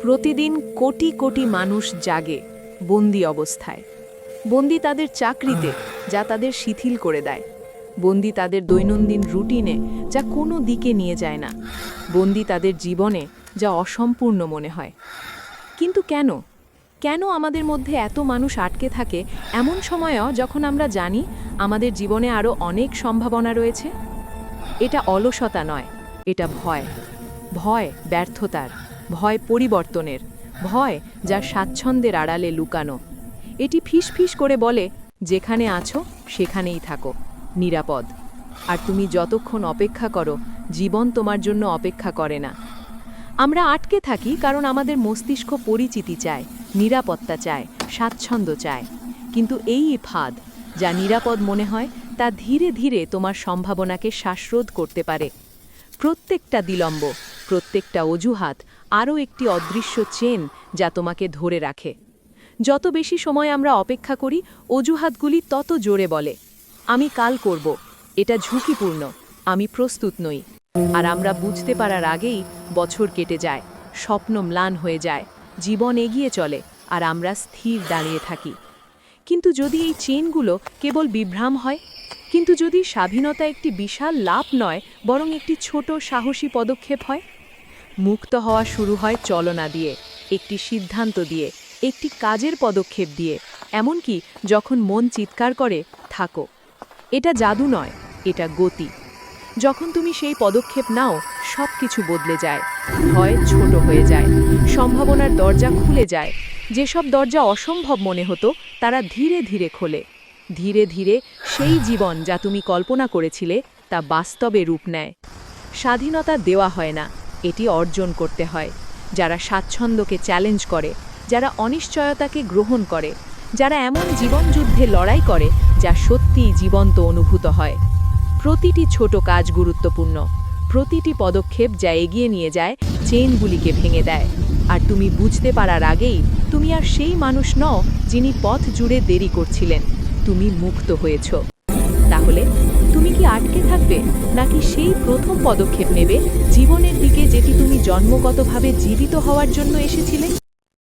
প্রতিদিন কোটি কোটি মানুষ জাগে বন্দি অবস্থায়। বন্দি তাদের চাকরিতে, যা তাদের শিথিল করে দেয়। বন্দি তাদের দৈনন্দিন রুটিনে, যা কোনো দিকে নিয়ে যায় না। বন্দি তাদের জীবনে, যা অসম্পূর্ণ মনে হয়। কিন্তু কেন কেন আমাদের মধ্যে এত মানুষ আটকে থাকে এমন সময়ও, যখন আমরা জানি আমাদের জীবনে আরও অনেক সম্ভাবনা রয়েছে? এটা অলসতা নয়, এটা ভয়। ভয় ব্যর্থতার, ভয় পরিবর্তনের, ভয় যা স্বাচ্ছন্দ্যের আড়ালে লুকানো। এটি ফিসফিস করে বলে, যেখানে আছো সেখানেই থাকো, নিরাপদ। আর তুমি যতক্ষণ অপেক্ষা করো, জীবন তোমার জন্য অপেক্ষা করে না। আমরা আটকে থাকি কারণ আমাদের মস্তিষ্ক পরিচিতি চায়, নিরাপত্তা চায়, স্বাচ্ছন্দ্য চায়। কিন্তু এই ফাঁদ, যা নিরাপদ মনে হয়, তা ধীরে ধীরে তোমার সম্ভাবনাকে শ্বাসরোধ করতে পারে। প্রত্যেকটা বিলম্ব, প্রত্যেকটা অজুহাত আরও একটি অদৃশ্য চেন, যা তোমাকে ধরে রাখে। যত বেশি সময় আমরা অপেক্ষা করি, অজুহাতগুলি তত জোরে বলে, আমি কাল করব, এটা ঝুঁকিপূর্ণ, আমি প্রস্তুত নই। আর আমরা বুঝতে পারার আগেই বছর কেটে যায়, স্বপ্ন ম্লান হয়ে যায়, জীবন এগিয়ে চলে, আর আমরা স্থির দাঁড়িয়ে থাকি। কিন্তু যদি এই চেনগুলো কেবল বিভ্রাম হয়, কিন্তু যদি স্বাধীনতা একটি বিশাল লাভ নয়, বরং একটি ছোট সাহসী পদক্ষেপ হয়। মুক্ত হওয়া শুরু হয় চলনা দিয়ে, একটি সিদ্ধান্ত দিয়ে, একটি কাজের পদক্ষেপ দিয়ে, এমনকি যখন মন চিৎকার করে, থাকো। এটা জাদু নয়, এটা গতি। যখন তুমি সেই পদক্ষেপ নাও, সব কিছু বদলে যায়। ভয় ছোট হয়ে যায়, সম্ভাবনার দরজা খুলে যায়। যেসব দরজা অসম্ভব মনে হতো, তারা ধীরে ধীরে খোলে। ধীরে ধীরে সেই জীবন যা তুমি কল্পনা করেছিলে, তা বাস্তবে রূপ নেয়। স্বাধীনতা দেওয়া হয় না, এটি অর্জন করতে হয়। যারা স্বাচ্ছন্দ্যকে চ্যালেঞ্জ করে, যারা অনিশ্চয়তাকে গ্রহণ করে, যারা এমন জীবনযুদ্ধে লড়াই করে যা সত্যিই জীবন্ত অনুভূত হয়। প্রতিটি ছোট কাজ গুরুত্বপূর্ণ, প্রতিটি পদক্ষেপ যা এগিয়ে নিয়ে যায়, চেইনগুলিকে ভেঙে দেয়। আর তুমি বুঝতে পারার আগেই তুমি আর সেই মানুষ নও যিনি পথ জুড়ে দেরি করছিলেন। তুমি মুক্ত হয়েছ। তাহলে তুমি কি আটকে থাকবে, নাকি সেই প্রথম পদক্ষেপ নেবে জীবনের দিকে, যেটি তুমি জন্মগতভাবে জীবিত হওয়ার জন্য এসেছিলে?